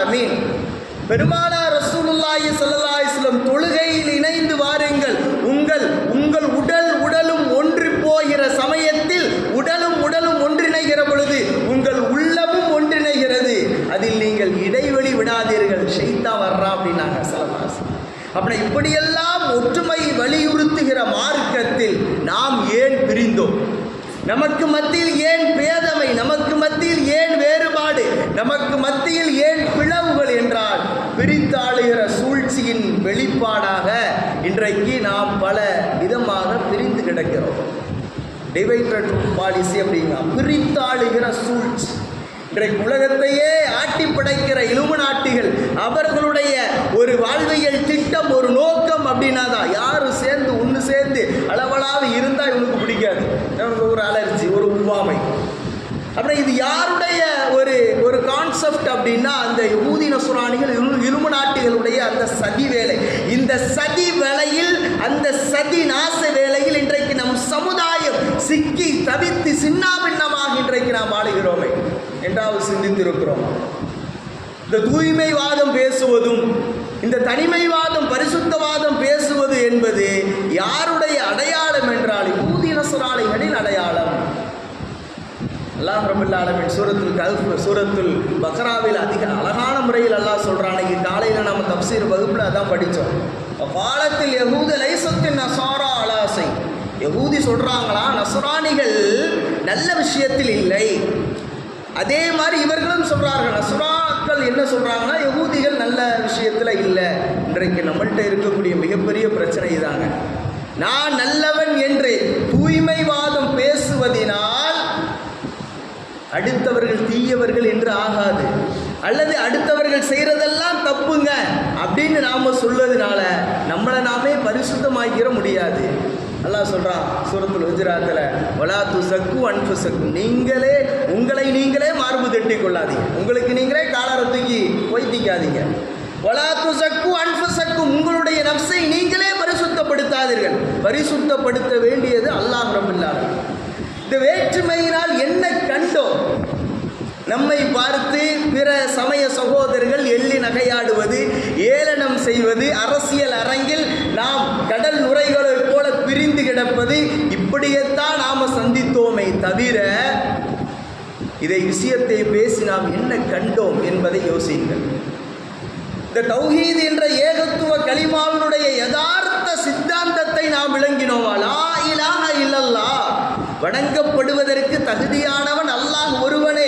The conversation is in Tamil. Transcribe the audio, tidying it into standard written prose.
ஆமீன். பெருமானார் ரசூலுல்லாஹி ஸல்லல்லாஹு அலைஹி வஸல்லம் தொழுகையில் இணைந்து வாருங்கள். உங்கள் உடலும் ஒன்று போகிற சமயத்தில் உடலும் ஒன்றிணைகிற பொழுது உங்கள் உள்ளமும் ஒன்றிணைகிறது. அதில் நீங்கள் இடைவெளி விடாதீர்கள், ஷைத்தான் வர்றான் அப்படின்னாங்க ஸல்லல்லாஹு அலைஹி வஸல்லம். அப்படின்னா இப்படியெல்லாம் ஒற்றுமை வலியுறுத்துகிற மார்க்கத்தில் நாம் ஏன் பிரிந்தோம்? நமக்கு மத்தியில் ஏன் பேதமை? நமக்கு மத்தியில் ஏன் வேறுபாடு? நமக்கு மத்தியில் ஏன் பிளவுகள் என்றால் பிரித்தாளுகிற சூழ்ச்சியின் வெளிப்பாடாக இன்றைக்கு நாம் பல விதமாக பிரிந்து கிடக்கிறோம். டிவைடட் பாலிசி அப்படிங்க, பிரித்தாளுகிற சூழ்ச்சி. இன்றைக்கு உலகத்தையே ஆட்டி படைக்கிற இலுமினாட்டிகள் அவர்களுடைய ஒரு வாழ்வியல் திட்டம், ஒரு நோக்கம் அப்படின்னா தான் யாரும் சேர்ந்து ஒன்று சேர்ந்து அளவலாக இருந்தால் இவனுக்கு பிடிக்காது, ஒரு அலர்ஜி, ஒரு உவ்வாமை. அப்புறம் இது யாருடைய ஒரு கான்செப்ட் அப்படின்னா அந்த யஹூதி நஸ்ரானிகள் இலுமினாட்டிகளுடைய அந்த சதி வேலை. இந்த சதி வேலையில், அந்த சதி நாச வேலையில் இன்றைக்கு நம் சமுதாயம் சிக்கி தவித்து சின்னாபின்னமாக இன்றைக்கு நாம் வாழுகிறோமே என்றாவது சிந்தித்திருக்கிறோம். இந்த தூய்மைவாதம் பேசுவதும் இந்த தனிமைவாதம் பரிசுத்தவாதம் பேசுவது என்பது யாருடைய அடையாளம் என்றால் யஹூதி நஸ்ரானிகளின் அடையாளம். அல்லாஹ் ரப்பல் ஆலமீன் சூரத்துல் கஹ்ஃப், சூரத்துல் பக்ராவில் அதிக அழகான முறையில் அல்லாஹ் சொல்றான். இன்னைக்கு காலையில் நம்ம தப்சீர் வகுப்பில் அதான் படித்தோம். காலத்தில் யஹூத லைசத்தின் நஸாரா அலாசை, யஹூதி சொல்றாங்களா நஸ்ரானிகள் நல்ல விஷயத்தில் இல்லை. அதே மாதிரி இவர்களும் சொல்றார்கள், நஸ்ராக்கள் என்ன சொல்றாங்கன்னா யஹூதிகள் நல்ல விஷயத்தில் இல்லை. இன்றைக்கு நம்மள்கிட்ட இருக்கக்கூடிய மிகப்பெரிய பிரச்சனை இதாங்க. நான் நல்லவன் என்று தூய்மைவாதம் பேசுவதினால் அடுத்தவர்கள் தீயவர்கள் என்று ஆகாது, அல்லது அடுத்தவர்கள் செய்கிறதெல்லாம் தப்புங்க அப்படின்னு நாம் சொல்வதனால நம்மளை நாமே பரிசுத்தமாக்கிற முடியாது. அல்லாஹ் சொல்கிறான் சூரத்துல் ஹுஜராத்தில், வலா துஸக்கு அன்ஃபுஸக்கும், உங்களை நீங்களே மார்பு தட்டி கொள்ளாதீங்க, உங்களுக்கு நீங்களே காலரை தூக்கி வைத்திக்காதீங்க. வலா துஸக்கு அன்ஃபுஸக்கும், உங்களுடைய நஃப்ஸை நீங்களே பரிசுத்தப்படுத்தாதீர்கள். பரிசுத்தப்படுத்த வேண்டியது அல்லாஹ் ரப்பல் ஆலமீன். இந்த வேற்றுமையினால் என்ன கண்டோம்? நம்மை பார்த்து பிற சமய சகோதரர்கள் எள்ளி நகையாடுவது, ஏளனம் செய்வது, அரசியல் அரங்கில் நாம் கடல் நுரைகளைப் போல பிரிந்து கிடப்பது, இப்படியேத்தான் நாம் சந்தித்தோமே தவிர இதை விஷயத்தை பேசி நாம் என்ன கண்டோம் என்பதை யோசியுங்கள். இந்த தௌஹீத் என்ற ஏகத்துவ கலிமாவினுடைய யதார்த்த சித்தாந்தத்தை நாம் விளங்கினோமா? லா இலாஹ இல்லல்லாஹ், வணங்கப்படுவதற்கு தகுதியானவன் அல்லாஹ் ஒருவனே,